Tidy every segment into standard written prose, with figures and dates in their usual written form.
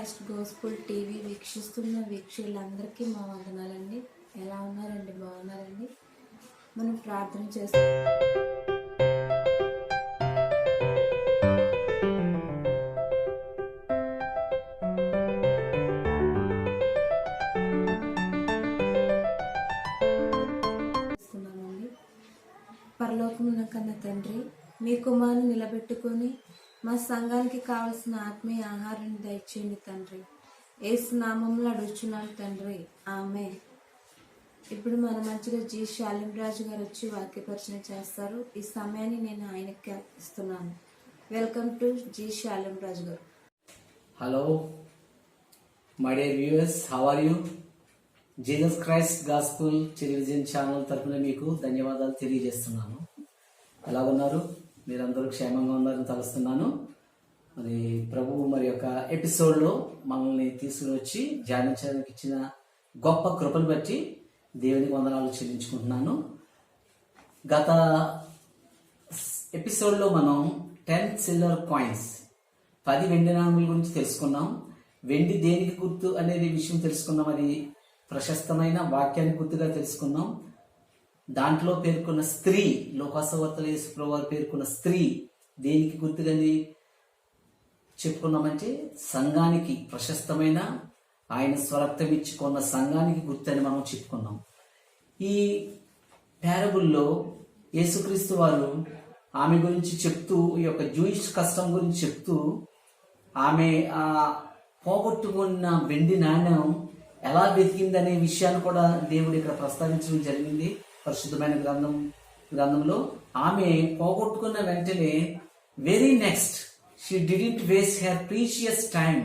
Christ gospel TV వీక్షిస్తున్న వీక్షకులందరికీ మా వందనాలండి. ఎలా ఉన్నారండి? బాగున్నారండి? మనం ప్రార్థన చేస్తున్నామండి. పరలోకమున కన్న తండ్రి, మీ కుమారుని నిలబెట్టుకొని మా సంఘానికి కావలసిన ఆత్మీయ ఆహారాన్ని దయచేయండి తండ్రి. యేసు నామములో అడుగుచున్నాను తండ్రి, ఆమేన్. ఇప్పుడు మన మధ్యలో జి శాలిం రాజు గారు వచ్చి వాక్యపరిచయం చేస్తారు. ఈ సమయాన్ని నేను ఆయనకి ఇస్తున్నాను. Welcome to G Shalim Raju garu. Hello my dear viewers, how are you? Jesus Christ gospel television channel తరఫున మీకు ధన్యవాదాలు తెలియజేస్తున్నాను. ఎలాగున్నారు? మీరందరూ క్షేమంగా ఉన్నారని తలుస్తున్నాను. మరి ప్రభువు మరి యొక్క ఎపిసోడ్లో మనల్ని తీసుకుని వచ్చి ధ్యానించడానికి ఇచ్చిన గొప్ప కృపను బట్టి దేవునికి వందనాలు చెల్లించుకుంటున్నాను. గత ఎపిసోడ్లో మనం 10 సిల్వర్ కాయిన్స్ 10 వెండి నాణముల గురించి తెలుసుకున్నాం. వెండి దేనికి గుర్తు అనేది విషయం తెలుసుకున్నాం. అది ప్రశస్తమైన వాక్యాన్ని గుర్తుగా తెలుసుకున్నాం. దాంట్లో పేర్కొన్న స్త్రీ, లోకాసువార్తలో యేసు ప్రభువు పేర్కొన్న స్త్రీ దేనికి గుర్తుగాని చెప్పుకున్నామంటే సంఘానికి, ప్రశస్తమైన ఆయన స్వరక్తం ఇచ్చుకున్న సంఘానికి గుర్తని మనం చెప్పుకున్నాం. ఈ పారబుల్లో యేసుక్రీస్తు వారు ఆమె గురించి చెప్తూ, ఈ యొక్క జూయిష్ కష్టం గురించి చెప్తూ, ఆమె పోగొట్టుకున్న వెండి నాణ్యం ఎలా వెతికిందనే విషయాన్ని కూడా దేవుడు ఇక్కడ ప్రస్తావించడం జరిగింది. పరిశుద్ధమైన గ్రంథంలో ఆమె పోగొట్టుకున్న వెంటనే very next she didn't waste her precious time.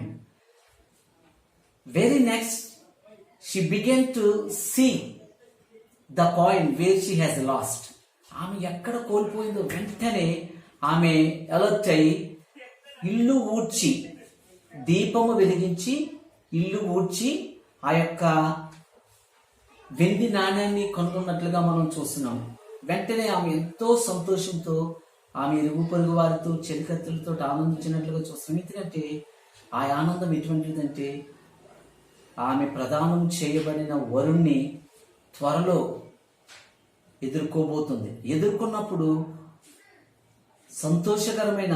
Very next she began to see the coin where she has lost. ఆమె ఎక్కడ కోల్పోయిందో వెంటనే ఆమె అలర్ట్ అయి ఇల్లు ఊడ్చి, దీపము వెలిగించి ఇల్లు ఊడ్చి ఆ యొక్క వెండి నాణ్యాన్ని కనుగొన్నట్లుగా మనం చూస్తున్నాం. వెంటనే ఆమె ఎంతో సంతోషంతో ఆమె ఇరుగు పొరుగు వారితో చెలికత్తెలతో ఆనందించినట్లుగా చూస్తున్నాం. ఎందుకంటే ఆ ఆనందం ఎటువంటిదంటే ఆమె ప్రదానం చేయబడిన వరుణ్ణి త్వరలో ఎదుర్కోబోతుంది. ఎదుర్కొన్నప్పుడు సంతోషకరమైన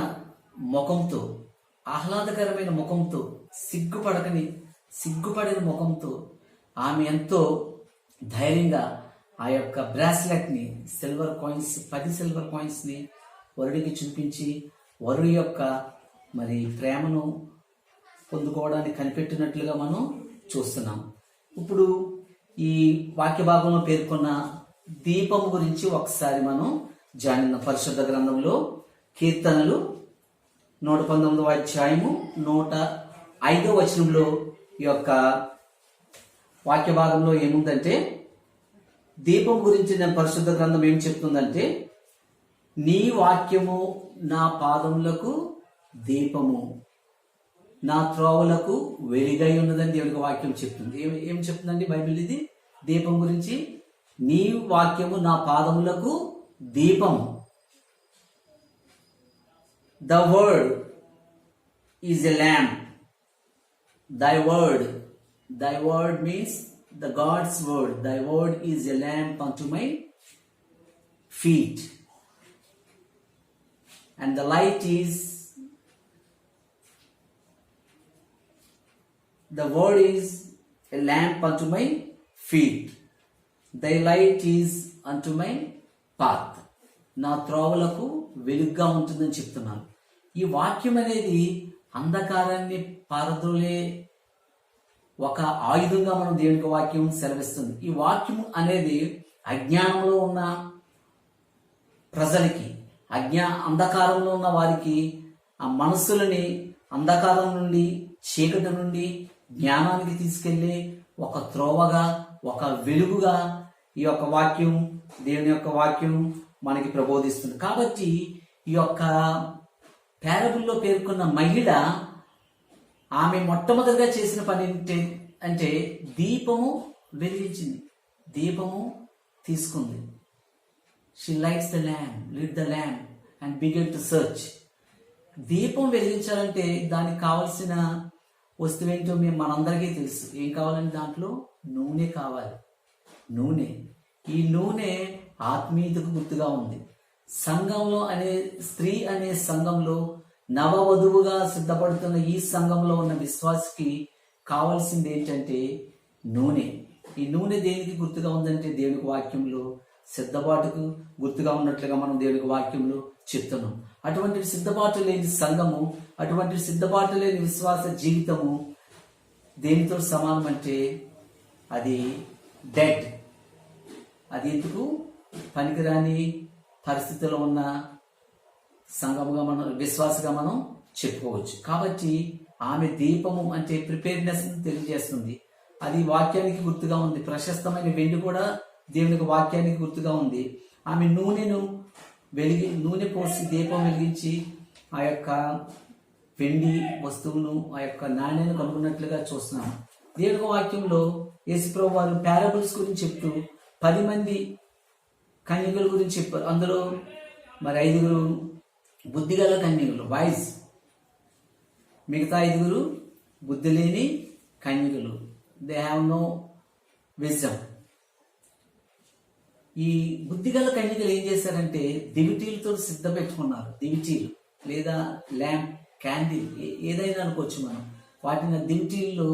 ముఖంతో, ఆహ్లాదకరమైన ముఖంతో, సిగ్గుపడిన ముఖంతో ఆమె ఎంతో ధైర్యంగా ఆ యొక్క బ్రాస్లెట్ ని, 10 సిల్వర్ కాయిన్స్ ని వరుడికి చూపించి వరుడి యొక్క మరి ప్రేమను పొందుకోవడానికి కనిపెట్టినట్లుగా మనం చూస్తున్నాం. ఇప్పుడు ఈ వాక్య భాగంలో పేర్కొన్న దీపము గురించి ఒకసారి మనం జానిన పరిశుద్ధ గ్రంథంలో కీర్తనలు 119వ అధ్యాయము 105వ వచనంలో ఈ యొక్క వాక్య భాగంలో ఏముందంటే, దీపం గురించి నేను పరిశుద్ధ గ్రంథం ఏం చెప్తుందంటే, నీ వాక్యము నా పాదములకు దీపము, నా త్రోవలకు వెలుగై ఉన్నదని దేవుడికి వాక్యం చెప్తుంది. ఏం చెప్తుందండి బైబిల్? ఇది దీపం గురించి. నీ వాక్యము నా పాదములకు దీపము. The word is a lamp. Thy word means the God's word. Thy word is a lamp unto my feet, and the light is, the word is a lamp unto my feet. Thy light is unto my path. నా త్రోవలకు వెలుగుగా ఉంటుందని చెప్తున్నాను. ఈ వాక్యం అనేది అంధకారాన్ని పారద్రోలే ఒక ఆయుధంగా మనం దేవునికి వాక్యం సెలవిస్తుంది. ఈ వాక్యం అనేది అజ్ఞానంలో ఉన్న ప్రజలకి, అంధకారంలో ఉన్న వారికి ఆ మనస్సులని అంధకారం నుండి, చీకటి నుండి జ్ఞానానికి తీసుకెళ్లే ఒక త్రోవగా, ఒక వెలుగుగా ఈ యొక్క వాక్యం, దేవుని యొక్క వాక్యం మనకి ప్రబోధిస్తుంది. కాబట్టి ఈ యొక్క పారబుల్లో పేర్కొన్న మహిళ ఆమె మొట్టమొదటిగా చేసిన పని అంటే దీపము వెలిగించింది, దీపము తీసుకుంది. She lights the lamp and began to search. దీపం వెలిగించాలంటే దానికి కావలసిన వస్తువు ఏంటో మేము మనందరికీ తెలుసు. ఏం కావాలంటే దాంట్లో నూనె కావాలి. నూనె, ఈ నూనె ఆత్మీయతకు గుర్తుగా ఉంది. సంఘంలో స్త్రీ అనే సంఘంలో నవవధువుగా సిద్ధపడుతున్న ఈ సంఘంలో ఉన్న విశ్వాసికి కావాల్సింది ఏంటంటే నూనె. ఈ నూనె దేనికి గుర్తుగా ఉందంటే దేవునికి వాక్యంలో సిద్ధపాటుకు గుర్తుగా ఉన్నట్లుగా మనం దేవునికి వాక్యంలో చెప్తున్నాం. అటువంటి సిద్ధపాటు లేని సంఘము, అటువంటి సిద్ధపాటు లేని విశ్వాస జీవితము దేనితో సమానం అంటే అది డెడ్. అది ఎందుకు పనికిరాని పరిస్థితిలో ఉన్న సంఘముగా మనం, విశ్వాసగా మనం చెప్పుకోవచ్చు. కాబట్టి ఆమె దీపము అంటే ప్రిపేర్నెస్ తెలియజేస్తుంది. అది వాక్యానికి గుర్తుగా ఉంది. ప్రశస్తమైన వెండి కూడా దేవునికి వాక్యానికి గుర్తుగా ఉంది. ఆమె నూనె పోసి దీపం వెలిగించి ఆ యొక్క వెండి వస్తువును, ఆ యొక్క నాణ్యను కనుగొన్నట్లుగా చూస్తున్నాం. దేవుని వాక్యంలో యేసుప్రభువు వారు పారబుల్స్ గురించి చెప్తూ 10 మంది కన్యకల గురించి చెప్పారు. అందులో మరి 5 బుద్ధిగల కన్యకలు, వైజ్, మిగతా 5 బుద్ధి లేని కన్యకలు, దే హ్యావ్ నో విజ్డమ్. ఈ బుద్ధిగల కన్యకలు ఏం చేశారంటే దివిటీలతో సిద్ధం పెట్టుకున్నారు. దివిటీలు లేదా ల్యాంప్, క్యాండిల్ ఏదైనా అనుకోవచ్చు మనం. వాటిని దివిటీల్లో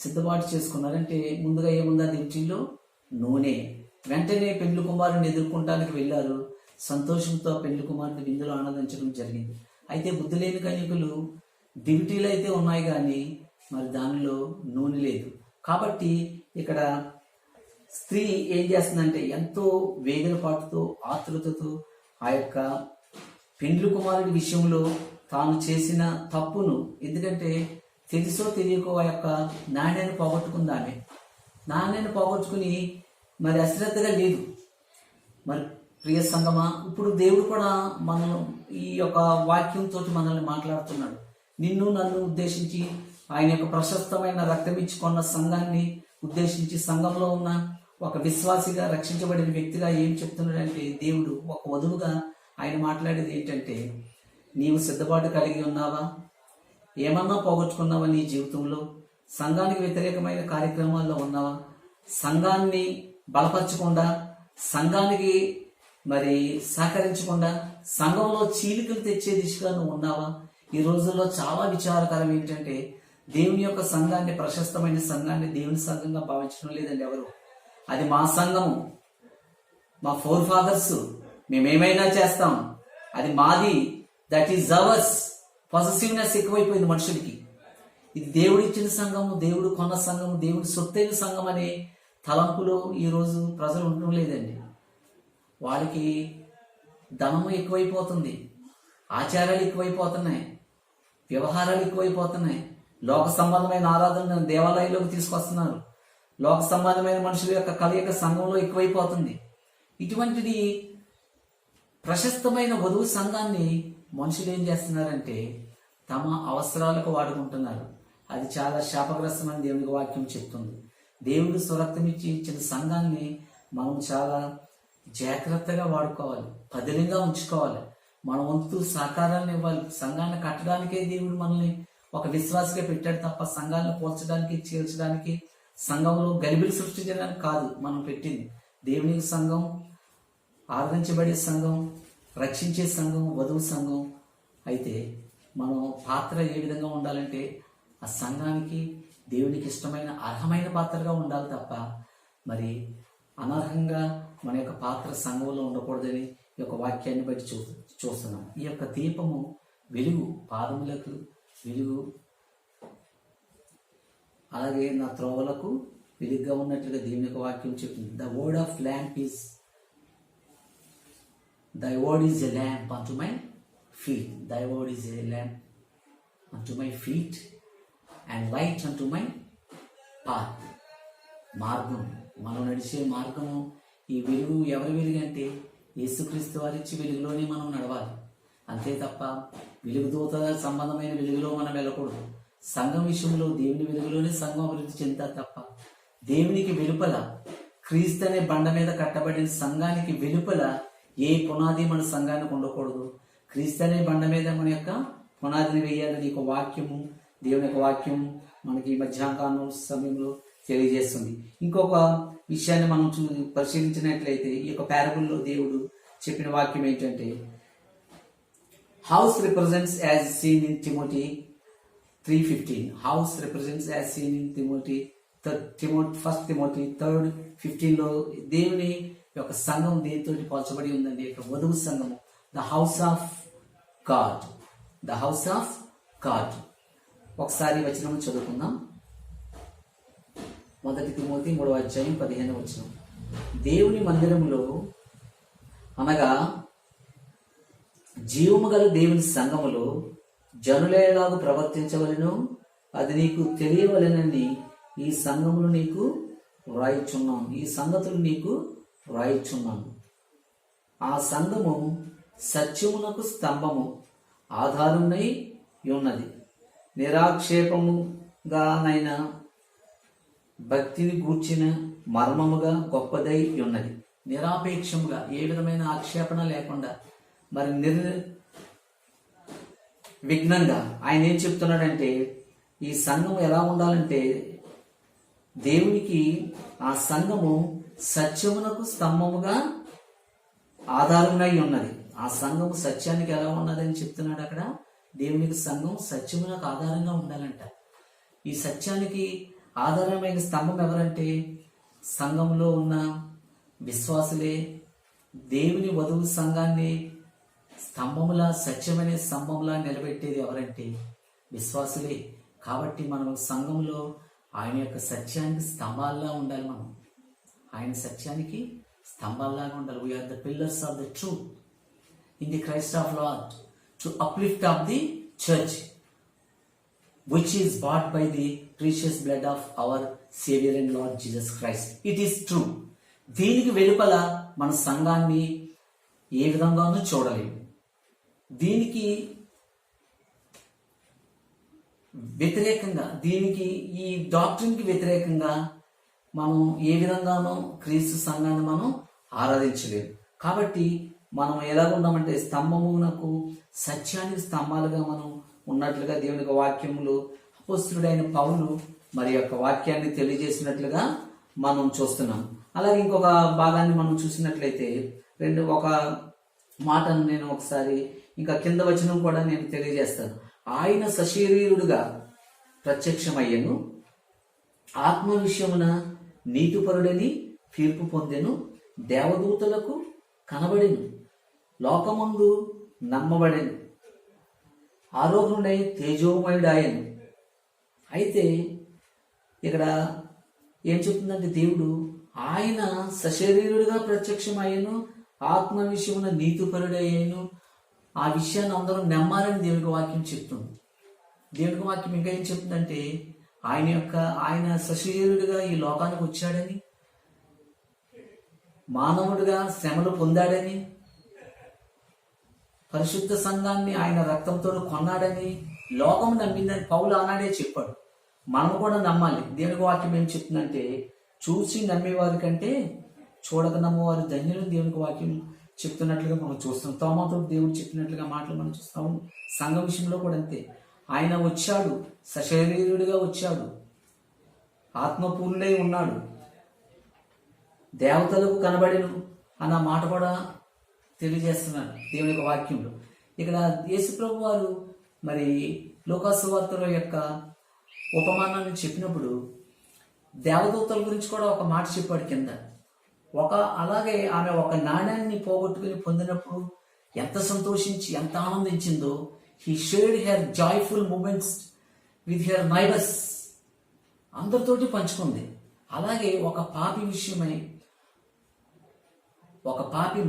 సిద్ధపాటు చేసుకున్నారంటే ముందుగా ఏముందా దివిటీల్లో? నూనె. వెంటనే పెండ్లి కుమారుని ఎదుర్కొంటానికి వెళ్ళారు. సంతోషంతో పెండ్లి కుమారుని విందులో ఆనందించడం జరిగింది. అయితే బుద్ధి లేని కన్యకలు దివిటీలు అయితే ఉన్నాయి కానీ మరి దానిలో నూనె లేదు. కాబట్టి ఇక్కడ స్త్రీ ఏం చేస్తుందంటే ఎంతో వేగనపాటుతో, ఆతృతతో ఆ యొక్క పెండ్లి కుమారుడి విషయంలో తాను చేసిన తప్పును, ఎందుకంటే తెలుసో తెలియకో ఆ యొక్క నాణ్యాన్ని పోగొట్టుకుంది. ఆమె నాణ్యాన్ని పోగొట్టుకుని మరి అశ్రద్ధగా లేదు. మరి ప్రియ సంగమా, ఇప్పుడు దేవుడు కూడా మనం ఈ యొక్క వాక్యంతో మనల్ని మాట్లాడుతున్నాడు. నిన్ను నన్ను ఉద్దేశించి, ఆయన యొక్క ప్రశస్తమైన రక్తం ఇచ్చుకున్న సంఘాన్ని ఉద్దేశించి, సంఘంలో ఉన్న ఒక విశ్వాసిగా రక్షించబడిన వ్యక్తిగా ఏం చెప్తున్నాడంటే దేవుడు ఒక వధువుగా ఆయన మాట్లాడేది ఏంటంటే, నీవు సిద్ధపాటు కలిగి ఉన్నావా? ఏమన్నా పోగొట్టుకున్నావా నీ జీవితంలో? సంఘానికి వ్యతిరేకమైన కార్యక్రమాల్లో ఉన్నావా? సంఘాన్ని బలపరచకుండా, సంఘానికి మరి సహకరించకుండా, సంఘంలో చీలికలు తెచ్చే దిశగా నువ్వు ఉన్నావా? ఈ రోజుల్లో చాలా విచారకరం ఏంటంటే దేవుని యొక్క సంఘాన్ని, ప్రశస్తమైన సంఘాన్ని దేవుని సంఘంగా భావించడం లేదండి ఎవరు. అది మా సంఘము, మా ఫోర్ ఫాదర్స్, మేమేమైనా చేస్తాం, అది మాది, దట్ ఈస్ అవర్స్. పాజిటివ్నెస్ ఎక్కువైపోయింది మనుషులకి. ఇది దేవుడు ఇచ్చిన సంఘము, దేవుడు కొన్న సంఘము, దేవుడి సొత్తైన సంఘం అనే తలంపులో ఈరోజు ప్రజలు ఉండడం లేదండి. వాళ్ళకి ధనము ఎక్కువైపోతుంది, ఆచారాలు ఎక్కువైపోతున్నాయి, వ్యవహారాలు ఎక్కువైపోతున్నాయి, లోక సంబంధమైన ఆరాధన దేవాలయంలోకి తీసుకొస్తున్నారు, లోక సంబంధమైన మనుషుల యొక్క కలయిక సంఘంలో ఎక్కువైపోతుంది. ఇటువంటిది ప్రశస్తమైన వధువు సంఘాన్ని మనుషులు ఏం చేస్తున్నారంటే తమ అవసరాలకు వాడుకుంటున్నారు. అది చాలా శాపగ్రస్తమని దేవునికి వాక్యం చెప్తుంది. దేవుడు స్వరక్తం ఇచ్చిన సంఘాన్ని మనం చాలా జాగ్రత్తగా వాడుకోవాలి, పదిలంగా ఉంచుకోవాలి. మన వంతు సహకారాన్ని ఇవ్వాలి. సంఘాన్ని కట్టడానికే దేవుడు మనల్ని ఒక విశ్వాసగా పెట్టాడు తప్ప సంఘాలను పోల్చడానికి, చీల్చడానికి, సంఘంలో గలిబిలి సృష్టించడానికి కాదు మనం పెట్టింది. దేవునికి సంఘం, ఆదరించబడే సంఘం, రక్షించే సంఘం, వధువు సంఘం. అయితే మనం పాత్ర ఏ విధంగా ఉండాలంటే ఆ సంఘానికి దేవునికి ఇష్టమైన అర్హమైన పాత్రగా ఉండాలి తప్ప మరి అనర్హంగా మన యొక్క పాత్ర సంఘంలో ఉండకూడదని ఈ యొక్క వాక్యాన్ని బట్టి చూస్తున్నాం. ఈ యొక్క దీపము వెలుగు, పాదములకు వెలుగు, అలాగే నా త్రోవలకు వెలుగుగా ఉన్నట్లుగా దేవుని యొక్క వాక్యం చెప్తుంది. The word of lamp is Thy word is a lamp unto my feet. Thy word is a lamp unto my feet and light unto my path. మార్గం, మనం నడిచే మార్గము. ఈ వెలుగు ఎవరి వెలుగు అంటే యేసుక్రీస్తు వారిచ్చి వెలుగులోనే మనం నడవాలి. అంతే తప్ప వెలుగుదూత సంబంధమైన వెలుగులో మనం వెళ్ళకూడదు. సంఘం విషయంలో దేవుని వెలుగులోనే సంఘం అభివృద్ధి చెందుతారు తప్ప దేవునికి వెలుపల, క్రీస్తు అనే బండ మీద కట్టబడిన సంఘానికి వెలుపల ఏ పునాది మన సంఘానికి ఉండకూడదు. క్రీస్తు అనే బండ మీద మన యొక్క పునాదిని వేయాలి. నీకు వాక్యము, దేవుని యొక్క వాక్యం మనకి ఈ మధ్యాహ్న సమయంలో తెలియజేస్తుంది. ఇంకొక విషయాన్ని మనం పరిశీలించినట్లయితే ఈ యొక్క పారబుల్లో దేవుడు చెప్పిన వాక్యం ఏంటంటే, house represents as seen in Timothy 3:15. House represents as seen in Timothy 3:15లో దేవుని యొక్క సంఘం దేనితో పోల్చబడి ఉందండి? యొక్క వధువు సంఘము, the house of God, the house of God. ఒకసారి వచనం చదువుకుందాం. 1 తిమోతి 3:15. దేవుని మందిరములో అనగా జీవము గల దేవుని సంఘములో జనులేలాగా ప్రవర్తించవలెను, అది నీకు తెలియవలెనని ఈ సంఘములు నీకు వ్రాయిచున్నాను, ఈ సంగతులు నీకు వ్రాయిచున్నాను. ఆ సంఘము సత్యమునకు స్తంభము, ఆధారమునై ఉన్నది. నిరాక్షేపముగానైనా భక్తిని గూర్చిన మర్మముగా గొప్పదై ఉన్నది. నిరాపేక్షముగా, ఏ విధమైన ఆక్షేపణ లేకుండా, మరి విఘ్నంగా ఆయన ఏం చెప్తున్నాడంటే, ఈ సంఘం ఎలా ఉండాలంటే దేవునికి ఆ సంఘము సత్యమునకు స్తంభముగా ఆధారమై ఉన్నది. ఆ సంఘము సత్యానికి ఎలా ఉన్నదని చెప్తున్నాడు అక్కడ. దేవునికి సంఘం సత్యమునకు ఆధారంగా ఉండాలంట. ఈ సత్యానికి ఆధారమైన స్తంభం ఎవరంటే సంఘంలో ఉన్న విశ్వాసులే. దేవుని వధువు సంఘాన్ని స్తంభములా, సత్యమనే స్తంభంలా నిలబెట్టేది ఎవరంటే విశ్వాసులే. కాబట్టి మనం సంఘంలో ఆయన యొక్క సత్యానికి స్తంభాల్లా ఉండాలి. మనం ఆయన సత్యానికి స్తంభాల్లాగా ఉండాలి. We are the pillars of the truth in the Christ of Lord to uplift of the church which is bought by the precious blood of our Savior and Lord Jesus Christ. It is true. దీనికి వెలుపల మన సంఘాన్ని ఏ విధంగానూ చూడలేము. దీనికి వ్యతిరేకంగా, దీనికి ఈ డాక్ట్రిన్కి వ్యతిరేకంగా మనం ఏ విధంగానూ క్రీస్తు సంఘాన్ని మనం ఆరాధించలేము. కాబట్టి మనం ఎలాగున్నామంటే స్తంభమునకు, సత్యానికి స్తంభాలుగా మనం ఉన్నట్లుగా దేవుని యొక్క వాక్యములు అపోస్తలుడైన పౌలు మరి యొక్క వాక్యాన్ని తెలియజేసినట్లుగా మనం చూస్తున్నాం. అలాగే ఇంకొక భాగాన్ని మనం చూసినట్లయితే ఒక మాటను నేను ఒకసారి ఇంకా కింద వచనం కూడా నేను తెలియజేస్తాను. ఆయన సశరీరుడుగా ప్రత్యక్షమయ్యను, ఆత్మ విషయమున నీతిపరుడని తీర్పు పొందెను, దేవదూతలకు కనబడెను, లోకమందు నమ్మబడెను, ఆరోహణుడై తేజోమయుడాయను. అయితే ఇక్కడ ఏం చెప్తుందంటే దేవుడు ఆయన సశరీరుడిగా ప్రత్యక్షమయ్యను, ఆత్మ విషయమున నీతిపరుడయ్యాను. ఆ విషయాన్ని అందరూ నమ్మాలని దేవునికి వాక్యం చెప్తుంది. దేవునికి వాక్యం ఇంకా ఏం చెప్తుందంటే ఆయన సశరీరుడిగా ఈ లోకానికి వచ్చాడని, మానవుడిగా శ్రమలు పొందాడని, పరిశుద్ధ సంఘాన్ని ఆయన రక్తంతో కొన్నాడని లోకం నమ్మిందని పౌలు ఆనాడే చెప్పాడు. మనం కూడా నమ్మాలి. దేవునికి వాక్యం ఏం చెప్తుందంటే చూసి నమ్మేవారి కంటే చూడక నమ్మేవారు ధన్యులు దేవునికి వాక్యం చెప్తున్నట్లుగా మనం చూస్తాం. తోమాతో దేవుడు చెప్పినట్లుగా మాటలు మనం చూస్తాం. సంఘం విషయంలో కూడా అంతే. ఆయన వచ్చాడు, సశరీరుడిగా వచ్చాడు, ఆత్మపూర్ణుడై ఉన్నాడు, దేవతలకు కనబడెను అన్న మాట కూడా తెలియజేస్తున్నాడు దేవుని యొక్క వాక్యంలో. ఇక్కడ యేసుప్రభు వారు మరి లూకాసు వార్తల యొక్క ఉపమానాన్ని చెప్పినప్పుడు దేవదూతల గురించి కూడా ఒక మాట చెప్పాడు కింద. అలాగే ఆమె ఒక నాణ్యాన్ని పోగొట్టుకుని పొందినప్పుడు ఎంత సంతోషించి ఎంత ఆనందించిందో, he shared her joyful moments with her neighbours, అందరితోటి పంచుకుంది. అలాగే ఒక పాపి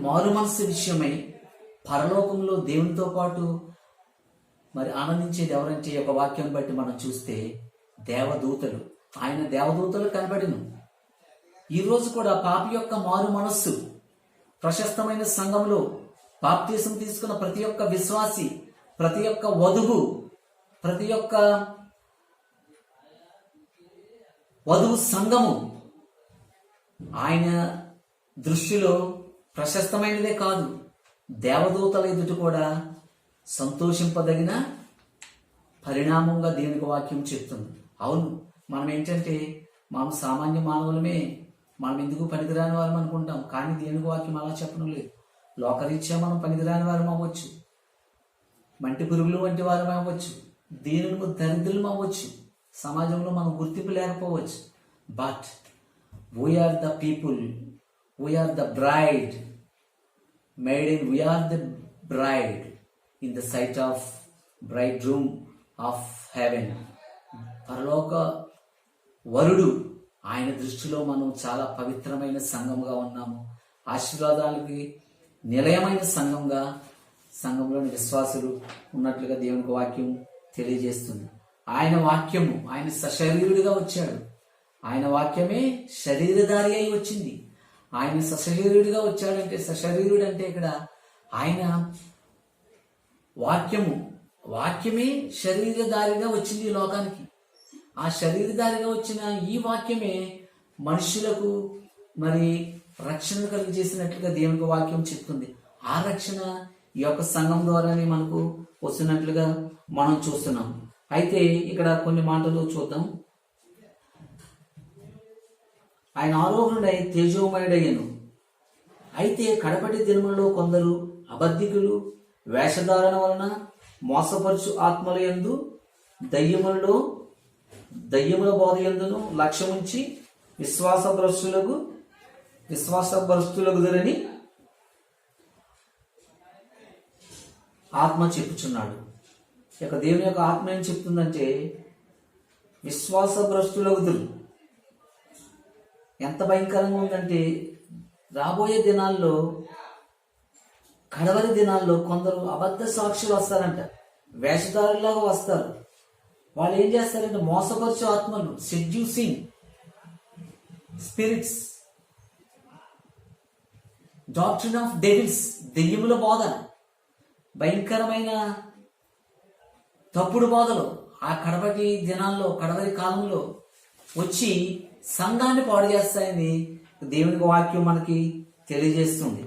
మారు మనసు విషయమై పరలోకంలో దేవునితో పాటు మరి ఆనందించేది ఎవరంటే ఒక వాక్యం బట్టి మనం చూస్తే దేవదూతలు. ఆయన దేవదూతలు కనబడిను. ఈరోజు కూడా పాపి యొక్క మారు మనస్సు ప్రశస్తమైన సంఘంలో బాప్తిసం తీసుకున్న ప్రతి ఒక్క విశ్వాసి, ప్రతి ఒక్క వధువు, ప్రతి ఒక్క వధువు సంఘము ఆయన దృష్టిలో ప్రశస్తమైనదే కాదు, దేవదూతల ఎదుట కూడా సంతోషింపదగిన పరిణామంగా దేవునికి వాక్యం చెప్తుంది. అవును, మనం ఏంటంటే మనం సామాన్య మానవులమే, మనం ఎందుకు పనికిరాని వారం అనుకుంటాం. కానీ దేవునికి వాక్యం అలా చెప్పడం లేదు. లోకరీత్యా మనం పనికిరాని వారం అవ్వచ్చు, మంటి పురుగులు వంటి వారం అవ్వచ్చు, దీనులకు దరిద్రులం అవ్వచ్చు, సమాజంలో మనం గుర్తింపు లేకపోవచ్చు. But we are the people, we are the bride made in, we are the bride in the sight of bride room of heaven. పరలోక వరుడు, ఆయన దృష్టిలో మనం చాలా పవిత్రమైన సంఘంగా ఉన్నాము. ఆశీర్వాదాలకి నిలయమైన సంఘంలోని విశ్వాసులు ఉన్నట్లుగా దేవునికి వాక్యం తెలియజేస్తుంది. ఆయన వాక్యము, ఆయన సశరీరుడిగా వచ్చాడు. ఆయన వాక్యమే శరీరధారి అయి వచ్చింది. ఆయన సశరీరుడిగా వచ్చాడంటే, సశరీరుడు అంటే ఇక్కడ ఆయన వాక్యమే శరీరధారిగా వచ్చింది ఈ లోకానికి. ఆ శరీరధారిగా వచ్చిన ఈ వాక్యమే మనుషులకు మరి రక్షణ కలిగజేసినట్లుగా దేవునికి వాక్యం చెప్తుంది. ఆ రక్షణ ఈ యొక్క సంఘం ద్వారానే మనకు వస్తున్నట్లుగా మనం చూస్తున్నాం. అయితే ఇక్కడ కొన్ని మాటలు చూద్దాం. ఆయన ఆరోహణుడై తేజోమయుడయ్యను. అయితే కడపటి దినములలో కొందరు అబద్ధికులు వేషధారణ వలన మోసపరుచు ఆత్మల యందు దయ్యముల బోధ యందును లక్ష్యముంచి విశ్వాసభ్రష్టులగుదరని ఆత్మ చెప్పుచున్నాడు. ఇక దేవుని యొక్క ఆత్మ ఏం చెప్తుందంటే విశ్వాసభ్రష్టులగుదురు. ఎంత భయంకరంగా ఉందంటే రాబోయే దినాల్లో, కడవరి దినాల్లో కొందరు అబద్ధ సాక్షులు వస్తారంట, వేషధారులాగా వస్తారు. వాళ్ళు ఏం చేస్తారంటే మోసపరచు ఆత్మలు, seducing spirits, doctrine of devils, దెయ్యముల బోధ, భయంకరమైన తప్పుడు బోధలు ఆ కడపటి దినాల్లో, కడవరి కాలంలో వచ్చి సంఘాన్ని పాడు చేస్తాయని దేవునికి వాక్యం మనకి తెలియజేస్తుంది.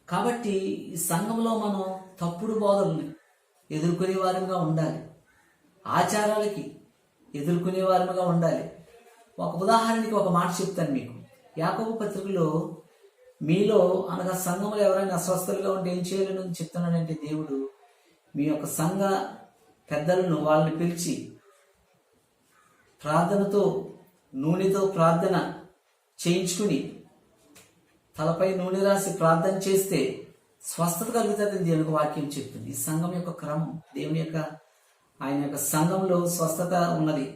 కాబట్టి ఈ సంఘంలో మనం తప్పుడు బోధల్ని ఎదుర్కొనే వారిగా ఉండాలి, ఆచారాలకి ఎదుర్కొనే వారిగా ఉండాలి. ఒక ఉదాహరణకి ఒక మాట చెప్తాను మీకు. యాకోబు పత్రికలో మీలో అనగా సంఘంలో ఎవరైనా అస్వస్థలుగా ఉంటే ఏం చేయాలని చెప్తున్నాడంటే, దేవుడు మీ యొక్క సంఘ పెద్దలను వాళ్ళని పిలిచి నూనెతో ప్రార్థన చేయించుకుని తలపై నూనె రాసి ప్రార్థన చేస్తే స్వస్థత కలుగుతుందని దేవునికి వాక్యం చెప్తుంది. ఈ సంఘం యొక్క క్రమం, దేవుని యొక్క ఆయన యొక్క సంఘంలో స్వస్థత ఉన్నది,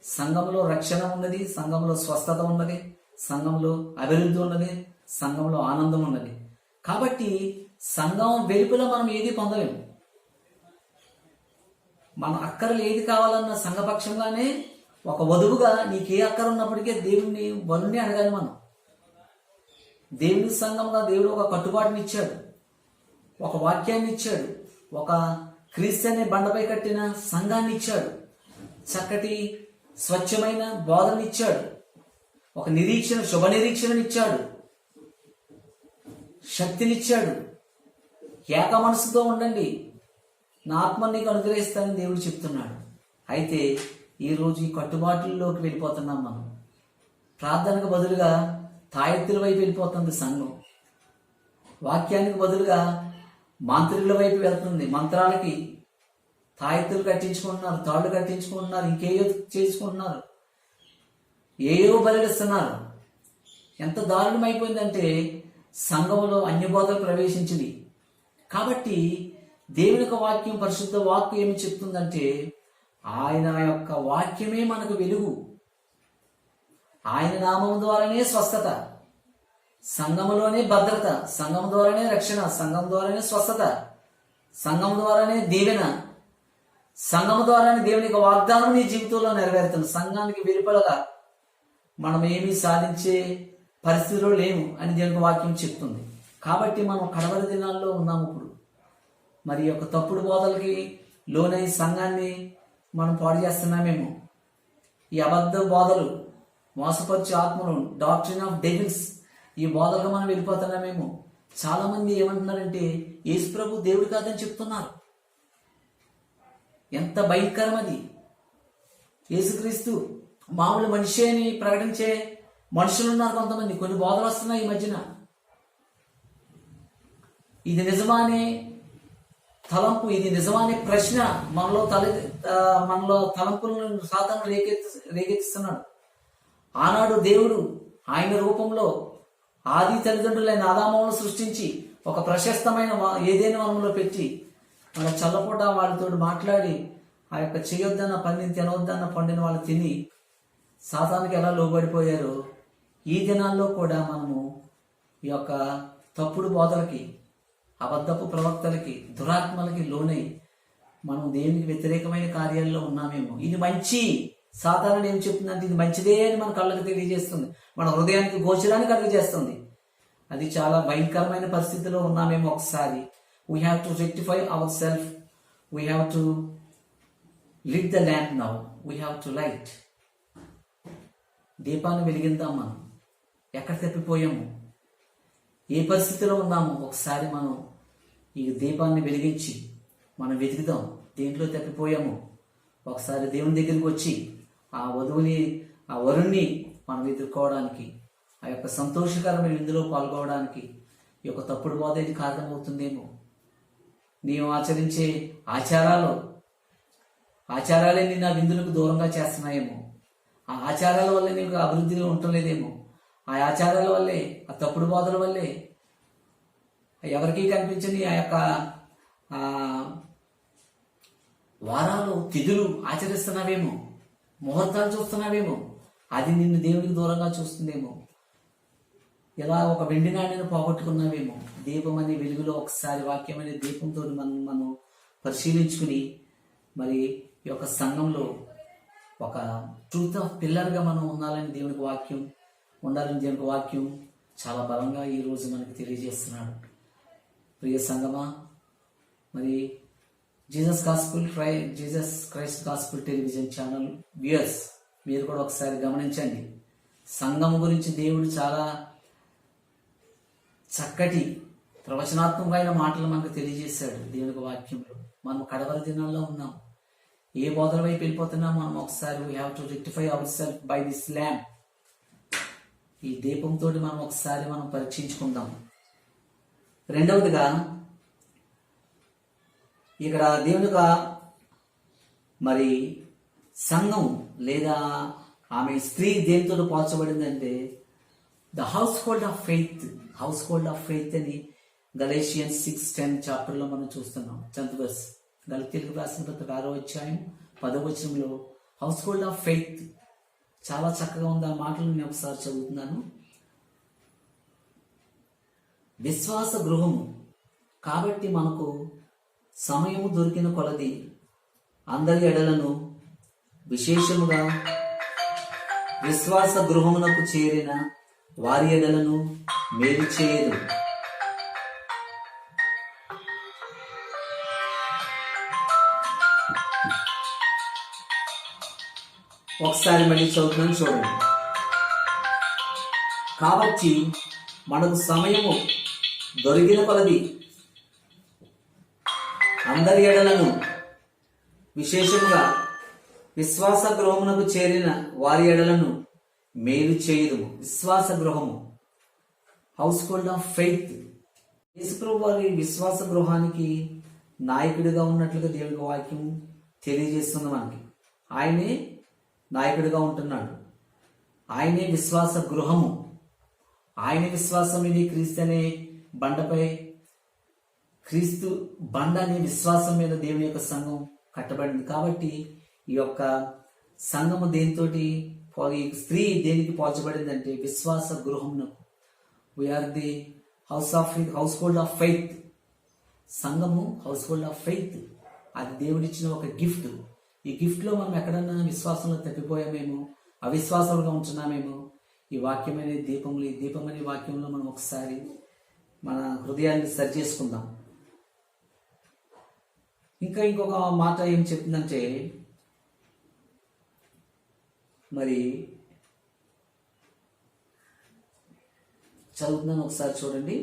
సంఘంలో రక్షణ ఉన్నది, సంఘంలో స్వస్థత ఉన్నది, సంఘంలో అభివృద్ధి ఉన్నది, సంఘంలో ఆనందం ఉన్నది. కాబట్టి సంఘం వెలుపల మనం ఏది పొందలేము. మన అక్కరలు ఏది కావాలన్న సంఘపక్షంగానే ఒక వధువుగా నీకు ఏ అక్కర ఉన్నప్పటికీ దేవుని వరుణ్ణి అడగాలి. మనం దేవుని సంఘంగా దేవుడు ఒక కట్టుబాటుని ఇచ్చాడు, ఒక వాక్యాన్ని ఇచ్చాడు, ఒక క్రీస్తు అనే బండపై కట్టిన సంఘాన్ని ఇచ్చాడు, చక్కటి స్వచ్ఛమైన బోధనని ఇచ్చాడు, ఒక నిరీక్షణ, శుభ నిరీక్షణనిచ్చాడు, శక్తినిచ్చాడు. ఏక మనసుతో ఉండండి, నా ఆత్మ నీకు అనుగ్రహిస్తానని దేవుడు చెప్తున్నాడు. అయితే ఈరోజు ఈ కట్టుబాట్లలోకి వెళ్ళిపోతున్నాం మనం. ప్రార్థనకు బదులుగా తాయెత్తుల వైపు వెళ్ళిపోతుంది సంఘం. వాక్యానికి బదులుగా మంత్రుల వైపు వెళ్తుంది. మంత్రాలకి తాయెత్తులు కట్టించుకుంటున్నారు, తాళ్ళు కట్టించుకుంటున్నారు, ఇంకేయో చేసుకుంటున్నారు, ఏయో బలిస్తున్నారు. ఎంత దారుణం అయిపోయిందంటే సంఘంలో అన్య బోధలు ప్రవేశించింది. కాబట్టి దేవుని యొక్క వాక్యం, పరిశుద్ధ వాక్యం ఏమి చెప్తుందంటే ఆయన యొక్క వాక్యమే మనకు వెలుగు, ఆయన నామం ద్వారానే స్వస్థత, సంఘములోనే భద్రత, సంఘం ద్వారానే రక్షణ, సంఘం ద్వారానే స్వస్థత, సంఘం ద్వారానే దీవెన, సంఘం ద్వారానే దేవుని యొక్క వాగ్దానం నీ జీవితంలో నెరవేరుతుంది. సంఘానికి వెలుపలగా మనం ఏమీ సాధించే పరిస్థితిలో లేము అని దేవుని వాక్యం చెప్తుంది. కాబట్టి మనం కడవరి దినాల్లో ఉన్నాము. ఇప్పుడు మరి యొక్క తప్పుడు బోధలకి లోనై సంఘాన్ని మనం పాడు చేస్తున్నామేమో. ఈ అబద్ధ బోధలు, మోసపరిచే ఆత్మలు, డాక్ట్రిన్ ఆఫ్ డెవిల్స్, ఈ బోధలకు మనం వెళ్ళిపోతున్నామేమో. చాలా మంది ఏమంటున్నారంటే యేసు ప్రభు దేవుడు కాదని చెప్తున్నారు. ఎంత భయంకరం అది! యేసుక్రీస్తు మామూలు మనిషి అని ప్రకటించే మనుషులు ఉన్నారు కొంతమంది. కొన్ని బోధలు వస్తున్నాయి ఈ మధ్యన. ఇది నిజమా అనే తలంపు, ఇది నిజమా అనే ప్రశ్న మనలో తలంపులను సాతాను రేకెత్తిస్తున్నాడు. ఆనాడు దేవుడు ఆయన రూపంలో ఆది తల్లిదండ్రులైన ఆదాములను సృష్టించి ఒక ప్రశస్తమైన ఏదైనా వనంలో పెట్టి మన చల్లపూట వాళ్ళతో మాట్లాడి ఆ యొక్క చేయొద్దన్న పండిని తినవద్దన్న పండిన వాళ్ళు తిని సాతానికి ఎలా లోబడిపోయారో ఈ దినాల్లో కూడా మనము ఈ యొక్క తప్పుడు బోధలకి, అబద్ధపు ప్రవక్తలకి, దురాత్మలకి లోనై మనం దేవునికి వ్యతిరేకమైన కార్యాల్లో ఉన్నామేమో. ఇది మంచి, సాధారణ ఏం చెప్తుందంటే ఇది మంచిదే అని మన కళ్ళకి తెలియజేస్తుంది, మన హృదయానికి గోచరాన్ని కలిగజేస్తుంది. అది చాలా భయంకరమైన పరిస్థితిలో ఉన్నామేమో. ఒకసారి we have to rectify ourself, we have to lit the lamp now, we have to light. దీపాన్ని వెలిగిద్దాం. మనం ఎక్కడ తప్పిపోయాము, ఏ పరిస్థితిలో ఉన్నాము, ఒకసారి మనం ఈ దీపాన్ని వెలిగించి మనం వెతుకుదాం. దేంట్లో తప్పిపోయాము ఒకసారి దేవుని దగ్గరికి వచ్చి ఆ వరుణ్ణి మనం ఎదుర్కోవడానికి, ఆ యొక్క సంతోషకరమైన విందులో పాల్గొనడానికి ఈ యొక్క తప్పుడు బోధ ఇది కారణమవుతుందేమో. నీవు ఆచరించే ఆచారాలే నిన్ను ఆ విందులకు దూరంగా చేస్తున్నాయేమో. ఆ ఆచారాల వల్లే నీకు అభివృద్ధిలో ఉండలేదేమో. ఆ ఆచారాల వల్లే, ఆ తప్పుడు బోధల వల్లే ఎవరికీ కనిపించని ఆ యొక్క వారాలు, తిథులు ఆచరిస్తున్నావేమో, ముహూర్తాలు చూస్తున్నావేమో. అది నిన్ను దేవునికి దూరంగా చూస్తుందేమో. ఇలా ఒక వెండి నాణ్యను పోగొట్టుకున్నావేమో. దీపం అనే వెలుగులో ఒకసారి వాక్యం అనే దీపంతో మనం పరిశీలించుకుని మరి ఈ యొక్క సంఘంలో ఒక ట్రూత్ ఆఫ్ పిల్లర్గా మనం ఉండాలని దేవునికి వాక్యం చాలా బలంగా ఈరోజు మనకి తెలియజేస్తున్నాడు. ప్రియ సంగమా, మరి Jesus Christ gospel television channel viewers, మీరు కూడా ఒకసారి గమనించండి. సంఘం గురించి దేవుడు చాలా చక్కటి ప్రవచనాత్మకమైన మాటలు మనకు తెలియజేశాడు దేవునికి వాక్యంలో. మనం కడవరి దినాల్లో ఉన్నాం. ఏ బోధల వైపు వెళ్ళిపోతున్నాం మనం ఒకసారి we have to rectify our self by this lamp. ఈ దీపంతో మనం ఒకసారి పరీక్షించుకుందాం. రెండవదిగా ఇక్కడ దేవునిగా మరి సంఘం లేదా ఆమె స్త్రీ దేనితో పోల్చబడిందంటే the household of faith అని గలేషియన్స్ 6:10 చాప్టర్లో మనం చూస్తున్నాం. 10th verse, గలతీయులకు రాసిన పత్రిక 6వ అధ్యాయం 10వ వచనంలో హౌస్ హోల్డ్ ఆఫ్ ఫెయిత్ చాలా చక్కగా ఉంది. ఆ మాటలు నేను ఒకసారి చదువుతున్నాను. విశ్వాస గృహము కాబట్టి మనకు సమయము దొరికిన కొలది అందరి ఎడలను, విశేషముగా విశ్వాస గృహమునకు చేరిన వారి ఎడలను మేలు చేయదు. ఒకసారి మళ్ళీ చదువుతున్నాను, చూడండి. కాబట్టి మనకు సమయము దొరికిన కొలది అందరి ఎడలను, విశేషముగా విశ్వాస గృహమునకు చేరిన వారి ఎడలను మేలు చేయుదుము. విశ్వాస గృహము, హౌస్ హోల్డ్ ఆఫ్ ఫెయిత్. యేసుప్రభు వారి విశ్వాస గృహానికి నాయకుడిగా ఉన్నట్లుగా దేవుని వాక్యం తెలియజేస్తుంది మనకి. ఆయనే నాయకుడిగా ఉంటున్నాడు. ఆయనే విశ్వాస గృహము. ఆయన విశ్వాసం ఇది క్రీస్తు అనే బండపై, క్రీస్తు బండ అనే విశ్వాసం మీద దేవుని యొక్క సంఘం కట్టబడింది. కాబట్టి ఈ యొక్క సంఘము దేనితోటి, స్త్రీ దేనికి పోల్చబడిందంటే విశ్వాస గృహమునకు. We are the household of faith. సంఘము హౌస్ హోల్డ్ ఆఫ్ ఫెయిత్. అది దేవుడిచ్చిన ఒక గిఫ్ట్. ఈ గిఫ్ట్లో మనం ఎక్కడన్నా విశ్వాసంలో తప్పిపోయామేమో, అవిశ్వాసంగా ఉంటున్నామేమో. ఈ వాక్యమనే దీపంలో, ఈ దీపం అనే వాక్యంలో మనం ఒకసారి మన హృదయాన్ని సరి చేసుకుందాం. ఇంకొక మాట ఏం చెప్తుందంటే, మరి చదువుతున్నాను, ఒకసారి చూడండి.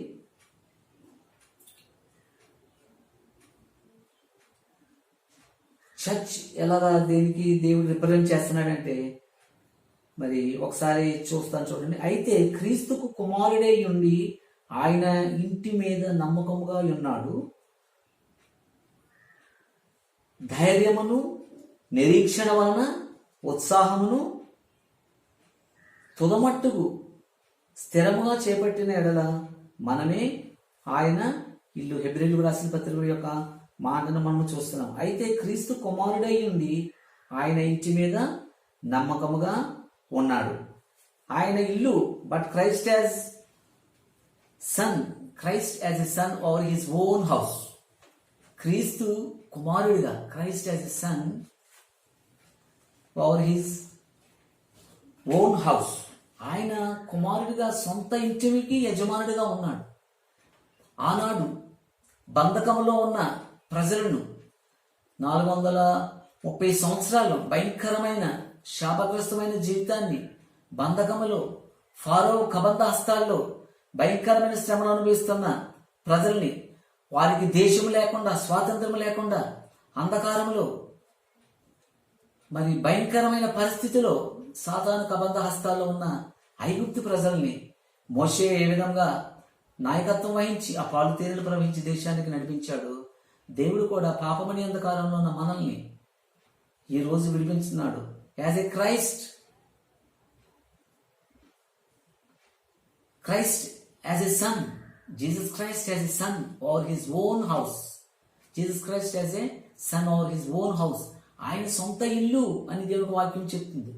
చర్చ్ ఎలాగా దేనికి దేవుడు రిప్రజెంట్ చేస్తున్నాడంటే మరి ఒకసారి చూస్తాను చూడండి. అయితే క్రీస్తుకు కుమారుడై ఉండి ఆయన ఇంటి మీద నమ్మకముగా ఉన్నాడు, ధైర్యమును నిరీక్షణ వలన ఉత్సాహమును తుదమట్టుకు స్థిరముగా చేపట్టిన ఎడల మనమే ఆయన ఇల్లు. హెబ్రీయులకు రాసిన పత్రిక యొక్క మాటను మనం చూస్తున్నాం. అయితే క్రీస్తు కుమారుడై ఉండి ఆయన ఇంటి మీద నమ్మకముగా ఉన్నాడు, ఆయన ఇల్లు. But Christ as son, Christ as a son over his own house. క్రీస్తు కుమారుడిగా, Christ as a son over his own house. ఆయన కుమారుడిగా సొంత ఇంటికి యజమానుడిగా ఉన్నాడు. ఆనాడు బంధకంలో ఉన్న ప్రజలను 430 సంవత్సరాలు భయంకరమైన శాపగ్రస్తమైన జీవితాన్ని బంధకములో ఫారో కబంధ హస్తాల్లో భయంకరమైన శ్రమను అనుభవిస్తున్న ప్రజల్ని, వారికి దేశం లేకుండా స్వాతంత్రం లేకుండా అంధకారంలో మరి భయంకరమైన పరిస్థితిలో సాతాను కబంధ హస్తాల్లో ఉన్న ఐగుప్తు ప్రజల్ని మోషే ఏ విధంగా నాయకత్వం వహించి ఆ పాలు తేనెలు ప్రవహించి దేశానికి నడిపించాడు. దేవుడు కూడా పాపమని అంధకారంలో ఉన్న మనల్ని ఈ రోజు విడిపించున్నాడు. As a Christ as a son, Jesus Christ as a son over his own house. Jesus Christ as a son over his own house. ఆయన సొంత ఇల్లు అని దేవుని వాక్యం చెప్తుంది.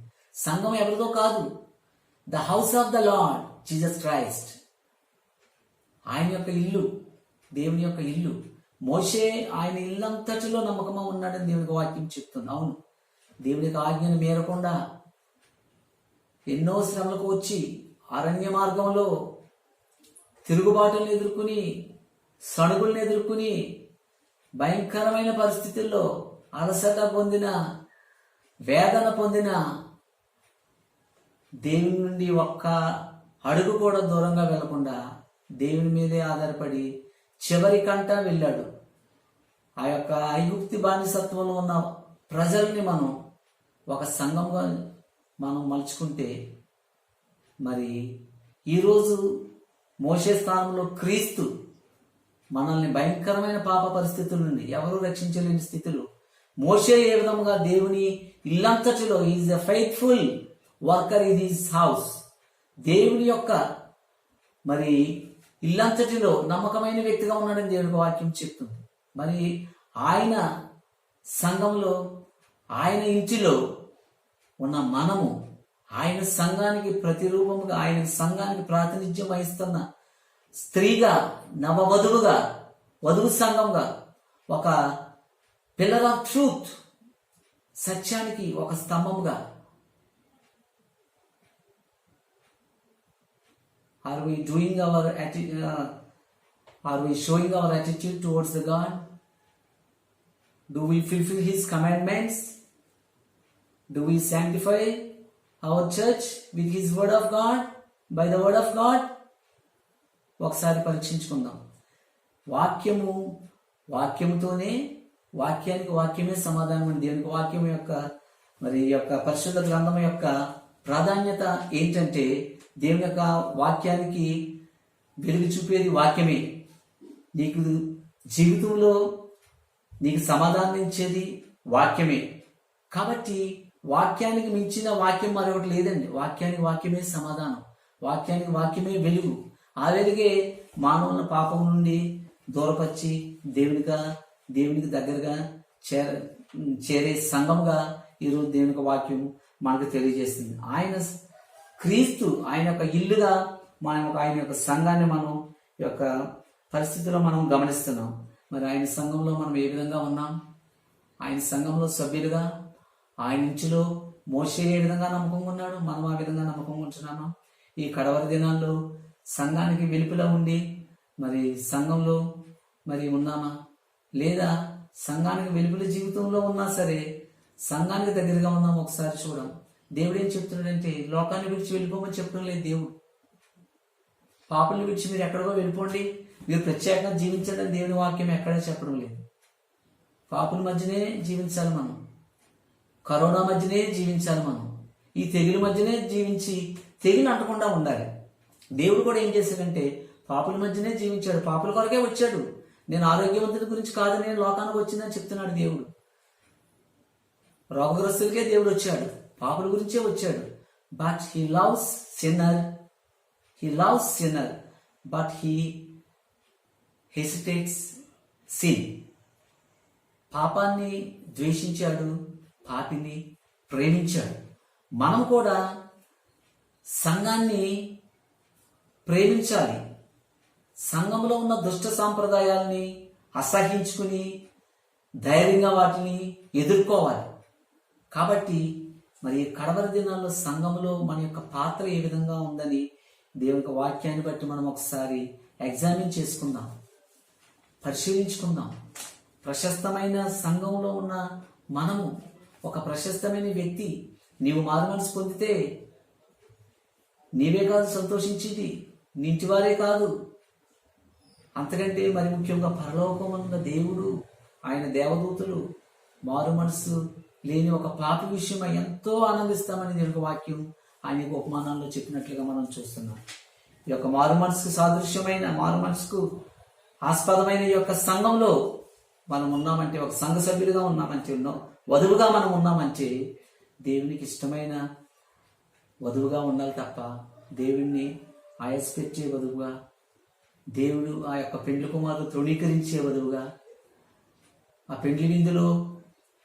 సంఘం ఎవరిదో కాదు, the house of the lord Jesus Christ. ఆయన యొక్క ఇల్లు, దేవుని యొక్క ఇల్లు. మోషే ఆయన ఇల్లంతటిలో నమ్మకమా ఉన్నాడని దేవునికి వాక్యం చెప్తుంది. అవును, దేవుని యొక్క ఆజ్ఞను మేరకుండా ఎన్నో శ్రమలకు వచ్చి అరణ్య మార్గంలో తిరుగుబాటులను ఎదుర్కొని, సణుగులను ఎదుర్కొని, భయంకరమైన పరిస్థితుల్లో అలసట పొందిన, వేదన పొందిన, దేవుని నుండి ఒక్క అడుగు కూడా దూరంగా వెళ్లకుండా దేవుని మీదే ఆధారపడి చివరికంట వెళ్ళాడు. ఆ యొక్క ఐగుప్తి బానిసత్వంలో ఉన్న ప్రజల్ని మనం ఒక సంఘంగా మనం మలుచుకుంటే, మరి ఈరోజు మోషే స్థానంలో క్రీస్తు మనల్ని భయంకరమైన పాప పరిస్థితుల నుండి ఎవరూ రక్షించలేని స్థితిలో మోషే ఏ విధంగా దేవుని ఇల్లంతటిలో is a faithful worker in his house. దేవుని యొక్క మరి ఇల్లంతటిలో నమ్మకమైన వ్యక్తిగా ఉన్నాడని దేవునికి వాక్యం చెప్తుంది. మరి ఆయన సంఘంలో, ఆయన ఇంటిలో ఉన్న మనము ఆయన సంఘానికి ప్రతిరూపముగా, ఆయన సంఘానికి ప్రాతినిధ్యం వహిస్తున్న స్త్రీగా, నవవధువుగా, వధువు సంఘంగా, ఒక పిల్లర్ ఆఫ్ ట్రూత్, సత్యానికి ఒక స్తంభముగా. Are we doing our are we showing our attitude towards the God? Do we fulfill His commandments? Do we sanctify our church with His word of God, by the word of God? ఒకసారి పరీక్షించుకుందాం. వాక్యముతోనే, వాక్యానికి వాక్యమే సమాధానం అని దేవునికి వాక్యం యొక్క మరి యొక్క పరిశుద్ధ గ్రంథం యొక్క ప్రాధాన్యత ఏంటంటే, దేవుని యొక్క వాక్యానికి వెలుగు చూపేది వాక్యమే. నీకు జీవితంలో నీకు సమాధానం ఇచ్చేది వాక్యమే. కాబట్టి వాక్యానికి మించిన వాక్యం మరొకటి లేదండి. వాక్యానికి వాక్యమే సమాధానం, వాక్యానికి వాక్యమే వెలుగు. ఆ వెలుగే మానవుల పాపం నుండి దూరపరిచి దేవునికి దగ్గరగా చేరే సంఘంగా ఈరోజు దేవునికి వాక్యం మనకు తెలియజేస్తుంది. ఆయన క్రీస్తు ఆయన యొక్క ఇల్లుగా ఆయన యొక్క సంఘాన్ని మనం యొక్క పరిస్థితిలో మనం గమనిస్తున్నాం. మరి ఆయన సంఘంలో మనం ఏ విధంగా ఉన్నాం? ఆయన సంఘంలో సభ్యులుగా, ఆయన ఇంటిలో మోషే ఏ విధంగా నమ్మకంగా ఉన్నాడు, మనం ఆ విధంగా నమ్మకంగా ఉంటున్నామా? ఈ కడవరి దినాల్లో సంఘానికి వెలుపులా ఉండి మరి సంఘంలో మరి ఉన్నామా? లేదా సంఘానికి వెలుపుల జీవితంలో ఉన్నా సరే సంఘానికి దగ్గరగా ఉన్నామా? ఒకసారి చూడం. దేవుడు ఏం చెప్తున్నాడంటే, లోకాన్ని విడిచి వెళ్ళిపోమని చెప్పడం లేదు దేవుడు. పాపల్ని విడిచి మీరు ఎక్కడికో వెళ్ళిపోండి, మీరు ప్రత్యేకంగా జీవించడం దేవుని వాక్యం ఎక్కడా చెప్పడం లేదు. పాపుల మధ్యనే జీవించాలి మనం. కరోనా మధ్యనే జీవించాలి మనం. ఈ తెగుల మధ్యనే జీవించి తెగులు అంటకుండా ఉండాలి. దేవుడు కూడా ఏం చేశాడంటే పాపుల మధ్యనే జీవించాడు. పాపుల కొరకే వచ్చాడు. నేను ఆరోగ్యవంతుల గురించి కాదు, నేను లోకానికి వచ్చిందని చెప్తున్నాడు దేవుడు. రోగగ్రస్తులకే దేవుడు వచ్చాడు, పాపుల గురించే వచ్చాడు. But he loves sinner but he hesitates sin. పాపాన్ని ద్వేషించాడు, పాపిని ప్రేమించాడు. మనం కూడా సంఘాన్ని ప్రేమించాలి. సంఘంలో ఉన్న దుష్ట సాంప్రదాయాల్ని అసహించుకుని ధైర్యంగా వాటిని ఎదుర్కోవాలి. కాబట్టి మరి కడవరి దినాల్లో సంఘంలో మన యొక్క పాత్ర ఏ విధంగా ఉందని దేవుని వాక్యాన్ని బట్టి మనం ఒకసారి ఎగ్జామిన్ చేసుకుందాం, పరిశీలించుకుందాం. ప్రశస్తమైన సంఘంలో ఉన్న మనము ఒక ప్రశస్తమైన వ్యక్తి. నీవు మారు మనసు పొందితే నీవే కాదు సంతోషించేది, నీ ఇంటివారే కాదు, అంతకంటే మరి ముఖ్యంగా పరలోకమున్న దేవుడు, ఆయన దేవదూతలు మారు మనసు లేని ఒక పాపి విషయమై ఎంతో ఆనందిస్తామని దేవుని వాక్యం ఆయన ఉపమానాల్లో చెప్పినట్లుగా మనం చూస్తున్నాం. ఈ యొక్క మారు మనసుకు సాదృశ్యమైన, మారు మనసుకు ఆస్పదమైన ఈ యొక్క సంఘంలో మనం ఉన్నామంటే, ఒక సంఘ సభ్యులుగా ఉన్నామంటే, వధువుగా మనం ఉన్నామంటే దేవునికి ఇష్టమైన వధువుగా ఉండాలి తప్ప దేవుణ్ణి ఆయాసపెట్టే వధువుగా, దేవుడు ఆ యొక్క పెండ్లి కుమారుడు తృణీకరించే వధువుగా, ఆ పెండ్లి విందులో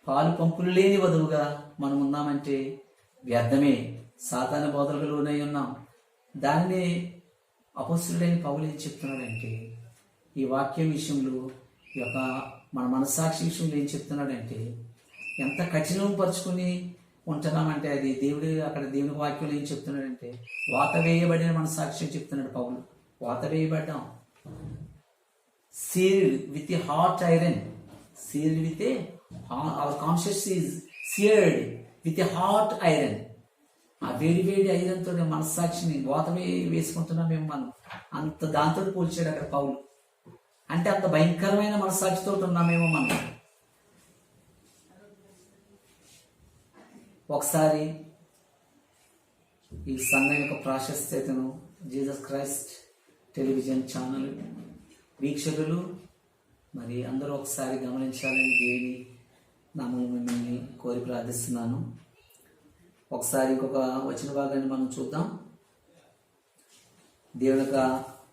పాలు పంపులు లేని వధువుగా మనం ఉన్నామంటే వ్యర్థమే, సాతాను బోధనకు లోనై ఉన్నాం. దానినే అపొస్తలుడైన పౌలు ఏం చెప్తున్నాడంటే, ఈ వాక్యం విషయంలో, ఈ యొక్క మన మనస్సాక్షి విషయంలో ఏం చెప్తున్నాడంటే, ఎంత కఠినం పరుచుకుని ఉంటున్నామంటే అది దేవుడు అక్కడ దేవుని వాక్యంలో ఏం చెప్తున్నాడంటే, వాత వేయబడిన మనస్సాక్షి చెప్తున్నాడు పౌలు. వాత వేయబడ్డాం, sealed with a hot iron. Sealed with a, our conscious is seared with a hot iron. ఆ వేడి వేడి ఐరన్ తోటి మనస్సాక్షిని వాత వేసుకుంటున్నాం మేము. మనం అంత దాంతో పోల్చాడు అక్కడ పౌలు. అంటే అంత భయంకరమైన మనస్సాక్షితో ఉన్నామేమో మనం. ఒకసారి ఈ సంఘం యొక్క ప్రాశస్త్యతను జీసస్ క్రైస్ట్ టెలివిజన్ ఛానల్ వీక్షకులు మరి అందరూ ఒకసారి గమనించాలని దేవుని నామమున మిమ్మల్ని కోరి ప్రార్థిస్తున్నాను. ఒకసారి ఇంకొక వచన భాగాన్ని మనం చూద్దాం. దేవుని యొక్క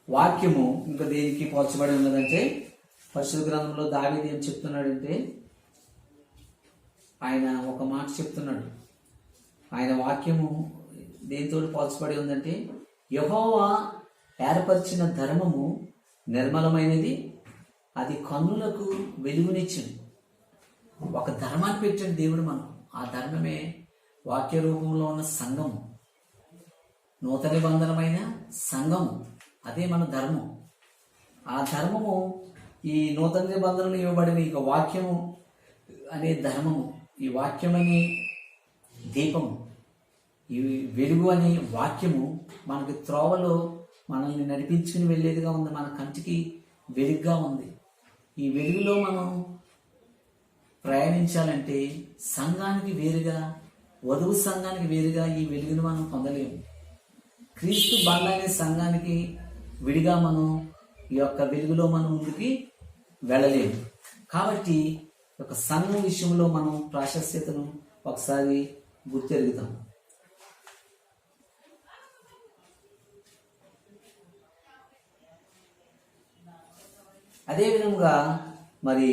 వాక్యము ఇంకా దేనికి పోల్చబడి ఉన్నదంటే, పరిశుద్ధ గ్రంథంలో దావీదు ఏం చెప్తున్నాడంటే, ఆయన ఒక మాట చెప్తున్నాడు. ఆయన వాక్యము దేనితో పోల్చబడి ఉందంటే, యెహోవా ఏర్పరిచిన ధర్మము నిర్మలమైనది, అది కన్నులకు వెలుగునిచ్చింది. ఒక ధర్మాన్ని పెట్టాడు దేవుడు మనం. ఆ ధర్మమే వాక్య రూపంలో ఉన్న సంఘము, నూతన నిబంధనమైన సంఘము. అదే మన ధర్మం. ఆ ధర్మము ఈ నూతన నిబంధనలు ఇవ్వబడిన ఇక వాక్యము అనే ధర్మము, ఈ వాక్యం అనే దీపము, ఈ వెలుగు అనే వాక్యము మనకి త్రోవలో మనల్ని నడిపించుకుని వెళ్ళేదిగా ఉంది. మన కంటికి వెలుగుగా ఉంది. ఈ వెలుగులో మనం ప్రయాణించాలంటే సంఘానికి వేరుగా, వధువు సంఘానికి వేరుగా ఈ వెలుగును మనం పొందలేము. క్రీస్తు బండ అనే సంఘానికి విడిగా మనం ఈ యొక్క వెలుగులో మనం ముందుకి వెళ్ళలేము. కాబట్టి ఒక సంఘం విషయంలో మనం ప్రాశస్త్యతను ఒకసారి గుర్తెరుగుతాం. అదేవిధంగా మరి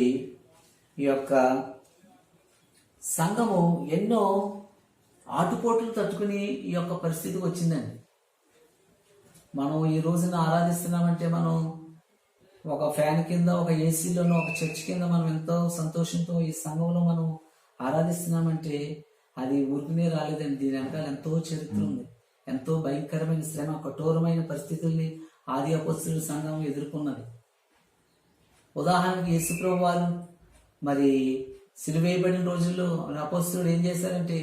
ఈ యొక్క సంఘము ఎన్నో ఆటుపోట్లు తట్టుకుని ఈ యొక్క పరిస్థితికి వచ్చిందండి. మనం ఈ రోజున ఆరాధిస్తున్నామంటే మనం ఒక ఫ్యాన్ కింద, ఒక ఏసీలోనో, ఒక చర్చ్ కింద మనం ఎంతో సంతోషంతో ఈ సంఘంలో మనం ఆరాధిస్తున్నామంటే అది ఊరికనే రాలేదండి. దీని వెనకాల ఎంతో చరిత్ర ఉంది. ఎంతో భయంకరమైన శ్రమ, కఠోరమైన పరిస్థితుల్ని ఆది అపొస్తలుల సంఘం ఎదుర్కొన్నది. ఉదాహరణకి యేసుప్రభు వారు మరి సిలువేయబడిన రోజుల్లో అపొస్తలులు ఏం చేశారంటే,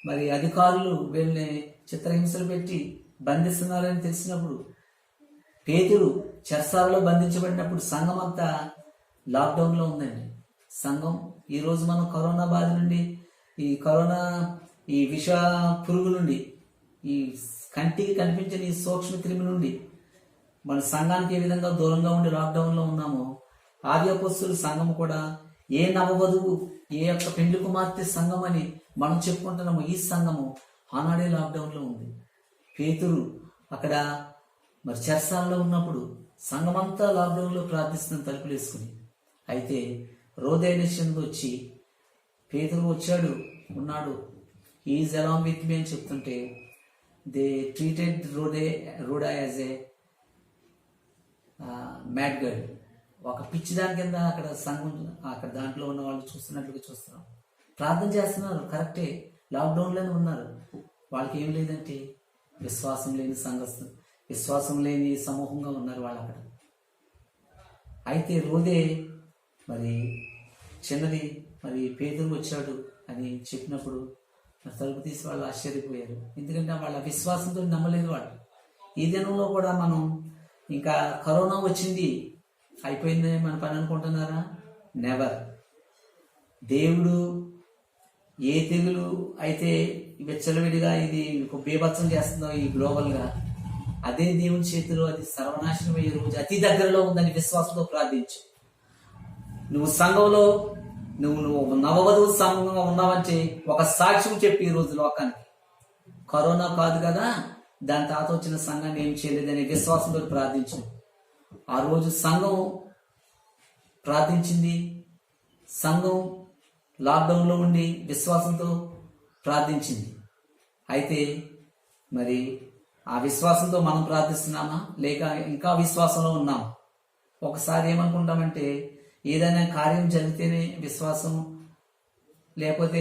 మరి అధికారులు వీళ్ళని చిత్రహింసలు పెట్టి బంధిస్తున్నారని తెలిసినప్పుడు, పేతురు చెరసాలలో బంధించబడినప్పుడు సంఘం అంతా లాక్డౌన్లో ఉందండి. సంఘం. ఈరోజు మనం కరోనా బాధ నుండి, ఈ కరోనా ఈ విష పురుగు నుండి, ఈ కంటికి కనిపించని ఈ సూక్ష్మ క్రిమి నుండి మన సంఘానికి ఏ విధంగా దూరంగా ఉండి లాక్డౌన్లో ఉన్నామో, ఆది అపొస్తలుల సంఘం కూడా ఏ నవవధువు, ఏ యొక్క పెండ్లి కుమార్తె సంఘం అని మనం చెప్పుకుంటున్నాము, ఈ సంఘము ఆనాడే లాక్డౌన్లో ఉంది. పేతురు అక్కడ మరి చెరసాలలో ఉన్నప్పుడు సంఘమంతా లాక్డౌన్లో ప్రార్థిస్తున్న తలుపులు వేసుకుని. అయితే రోదే నేషన్ వచ్చి పేతురు వచ్చాడు, ఉన్నాడు, ఈజ్ అలాంగ్ విత్ మీ అని చెప్తుంటే they treated Rhoda as a mad girl, ఒక పిచ్చి దాని కింద అక్కడ సంఘం, అక్కడ దాంట్లో ఉన్న వాళ్ళు చూస్తున్నట్లుగా చూస్తున్నాం. ప్రార్థన చేస్తున్నారు, కరెక్టే, లాక్డౌన్లోనే ఉన్నారు. వాళ్ళకి ఏం లేదంటే విశ్వాసం లేని సంఘస్థం, విశ్వాసం లేని సమూహంగా ఉన్నారు వాళ్ళు అక్కడ. అయితే రోదే మరి చిన్నది, మరి పేతురు వచ్చాడు అని చెప్పినప్పుడు మరి తలుపు తీసి వాళ్ళు ఆశ్చర్యపోయారు. ఎందుకంటే వాళ్ళ విశ్వాసంతో నమ్మలేదు వాళ్ళు. ఈ దినంలో కూడా మనం ఇంకా కరోనా వచ్చింది అయిపోయిందని మన పని అనుకుంటున్నారా? నెవర్. దేవుడు ఏ తెగులు అయితే విచ్చలవిడిగా ఇది బీభత్సం చేస్తుందో ఈ గ్లోబల్గా, అదే దేవుని చేతిలో అది సర్వనాశనం అయ్యే రోజు అతి దగ్గరలో ఉందని విశ్వాసంతో ప్రార్థించు. నువ్వు సంఘంలో నువ్వు నవవధువు సంఘంగా ఉన్నావంటే ఒక సాక్ష్యం చెప్పి ఈ రోజు లోకానికి, కరోనా కాదు కదా, దాని తాత వచ్చిన సంఘాన్ని ఏం చేయలేదని విశ్వాసంతో ప్రార్థించు. ఆ రోజు సంఘం ప్రార్థించింది, సంఘం లాక్డౌన్లో ఉండి విశ్వాసంతో ప్రార్థించింది. అయితే మరి ఆ విశ్వాసంతో మనం ప్రార్థిస్తున్నామా, లేక ఇంకా విశ్వాసంలో ఉన్నామా? ఒకసారి ఏమనుకుంటామంటే ఏదైనా కార్యం జరిగితేనే విశ్వాసం, లేకపోతే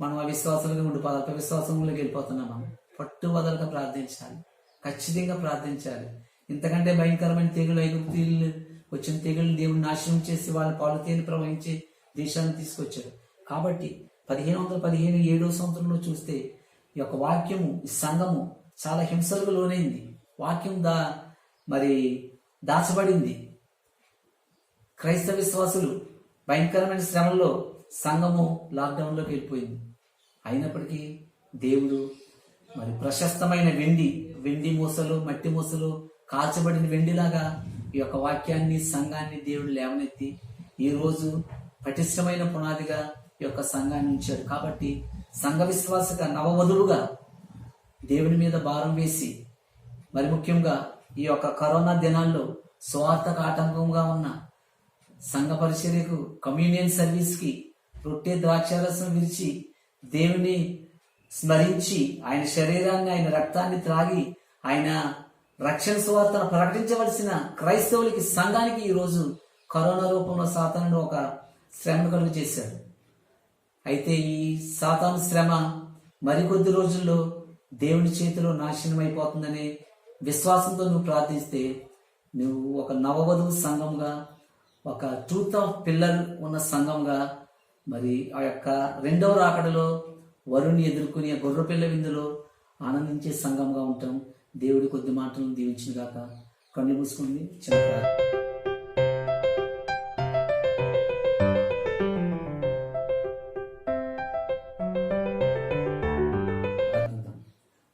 మనం అవిశ్వాసంగా ఉండిపోవాలి, అవిశ్వాసంలోకి వెళ్ళిపోతున్నామా? పట్టువదలక ప్రార్థించాలి, ఖచ్చితంగా ప్రార్థించాలి. ఇంతకంటే భయంకరమైన తెగులు, ఐగుప్తీయులు వచ్చిన తెగులు దేవుడు నాశనం చేసి వాళ్ళ పాలు తేనె ప్రవహించి దేశాన్ని తీసుకొచ్చాడు. కాబట్టి 1515 7వ సంవత్సరంలో చూస్తే ఈ యొక్క వాక్యము, ఈ సంఘము చాలా హింసలకు లోనైంది. వాక్యం మరి దాచబడింది. క్రైస్తవ విశ్వాసులు భయంకరమైన శ్రమల్లో సంఘము లాక్డౌన్లోకి వెళ్ళిపోయింది. అయినప్పటికీ దేవుడు మరి ప్రశస్తమైన వెండి మూసలు, మట్టి మూసలు, కాల్చబడిన వెండిలాగా ఈ యొక్క వాక్యాన్ని, సంఘాన్ని దేవుడు లేవనెత్తి ఈరోజు పటిష్టమైన పునాదిగా ఈ యొక్క సంఘాన్ని ఉంచాడు. కాబట్టి సంఘ విశ్వాసగా నవవధువుగా దేవుని మీద భారం వేసి, మరి ముఖ్యంగా ఈ యొక్క కరోనా దినాల్లో స్వార్థకు ఆటంకంగా ఉన్న సంఘ పరిచర్యకు, కమ్యూనియన్ సర్వీస్కి రొట్టె ద్రాక్షారసం విరిచి దేవుని స్మరించి ఆయన శరీరాన్ని, ఆయన రక్తాన్ని త్రాగి ఆయన రక్షణ సువార్తను ప్రకటించవలసిన క్రైస్తవులకి, సంఘానికి ఈరోజు కరోనా రూపంలో సాతానుడు ఒక శ్రమను కలుగు చేశాడు. అయితే ఈ సాతాను శ్రమ మరికొద్ది రోజుల్లో దేవుని చేతిలో నాశనం అయిపోతుందనే విశ్వాసంతో నువ్వు ప్రార్థిస్తే, నువ్వు ఒక నవవధువు సంఘంగా, ఒక ట్రూత్ ఆఫ్ పిల్లర్ ఉన్న సంఘంగా, మరి ఆ యొక్క రెండవ రాకడలో వరుణ్ణి ఎదుర్కొని ఆ గొర్రెపిల్ల విందులో ఆనందించే సంఘంగా ఉంటాం. దేవుడి కొద్ది మాటలను దీవించిన గాక. కళ్ళు మూసుకుంది చిన్న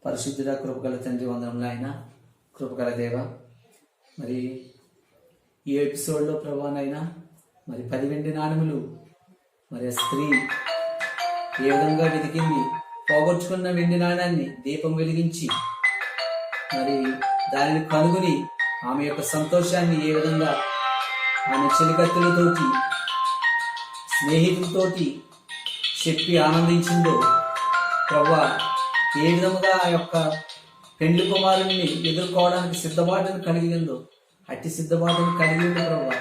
పరిశుద్ధుడ, కృపగల తండ్రి, వందనములు ఆయన, కృపగల దేవ. మరి ఈ ఎపిసోడ్లో ప్రభానైనా మరి 10 వెండి నాణెములు మరి ఆ స్త్రీ ఏ విధంగా వెతికింది, పోగొట్టుకున్న వెండి నాణాన్ని దీపం వెలిగించి మరి దానిని కనుగొని ఆమె యొక్క సంతోషాన్ని ఏ విధంగా ఆమె చెలికత్తెలతోటి, స్నేహితులతోటి చెప్పి ఆనందించిందో ప్రభువా, ఏ విధముగా ఆ యొక్క పెండ్లి కుమారుని ఎదుర్కోవడానికి సిద్ధపాటును కలిగిందో అట్టి సిద్ధపాటును కలిగింది ప్రభువా.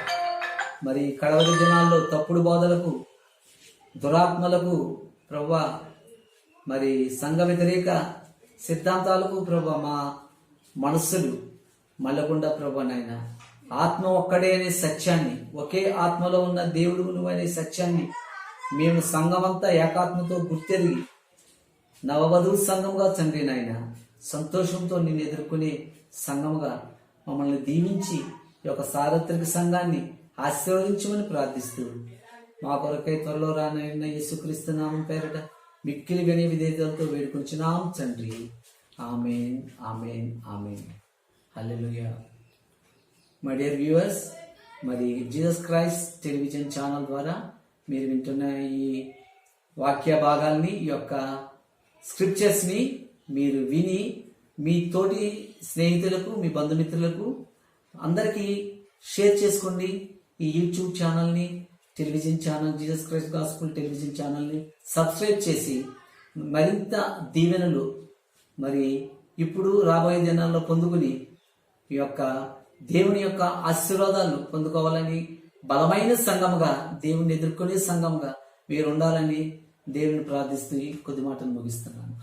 మరి కడవరి దినాల్లో తప్పుడు బోధలకు, దురాత్మలకు ప్రభువా, మరి సంఘ వ్యతిరేక సిద్ధాంతాలకు ప్రభువా మా మనస్సులు మల్లకుండా ప్రభువా నాయన, ఆత్మ ఒక్కడే అనే సత్యాన్ని, ఒకే ఆత్మలో ఉన్న దేవుడు నువ్వు అనే సత్యాన్ని మేము సంఘమంతా ఏకాత్మతో గుర్తెరిగి నవవధువు సంఘంగా తండ్రి నాయన సంతోషంతో నిన్ను ఎదుర్కొనే సంఘముగా మమ్మల్ని దీవించి ఈ యొక్క సార్వత్రిక సంఘాన్ని ఆశీర్వదించమని ప్రార్థిస్తూ మా కొరకై త్వరలో రానైన యేసుక్రీస్తు నామం పేరట మిక్కిలి వినయ విధేయతలతో వేడుకొంచున్నాం తండ్రి. ఆమేన్, ఆమేన్, ఆమేన్. హల్లెలూయా. మై డియర్ వ్యూవర్స్, మరి జీసస్ క్రైస్ట్ టెలివిజన్ ఛానల్ ద్వారా మీరు వింటున్న ఈ వాక్య భాగాల్ని, ఈ యొక్క స్క్రిప్చర్స్ని మీరు విని మీ తోటి స్నేహితులకు, మీ బంధుమిత్రులకు అందరికీ షేర్ చేసుకోండి. ఈ యూట్యూబ్ ఛానల్ని, television channel Jesus Christ gospel television ఛానల్ని సబ్స్క్రైబ్ చేసి మరింత దీవెనలు మరి ఇప్పుడు రాబోయే దినాల్లో పొందుకుని ఈ యొక్క దేవుని యొక్క ఆశీర్వాదాలు పొందుకోవాలని, బలమైన సంఘముగా, దేవుని ఎదుర్కొనే సంఘముగా మీరు ఉండాలని దేవుని ప్రార్థిస్తూ కొద్ది మాటలు ముగిస్తున్నాను.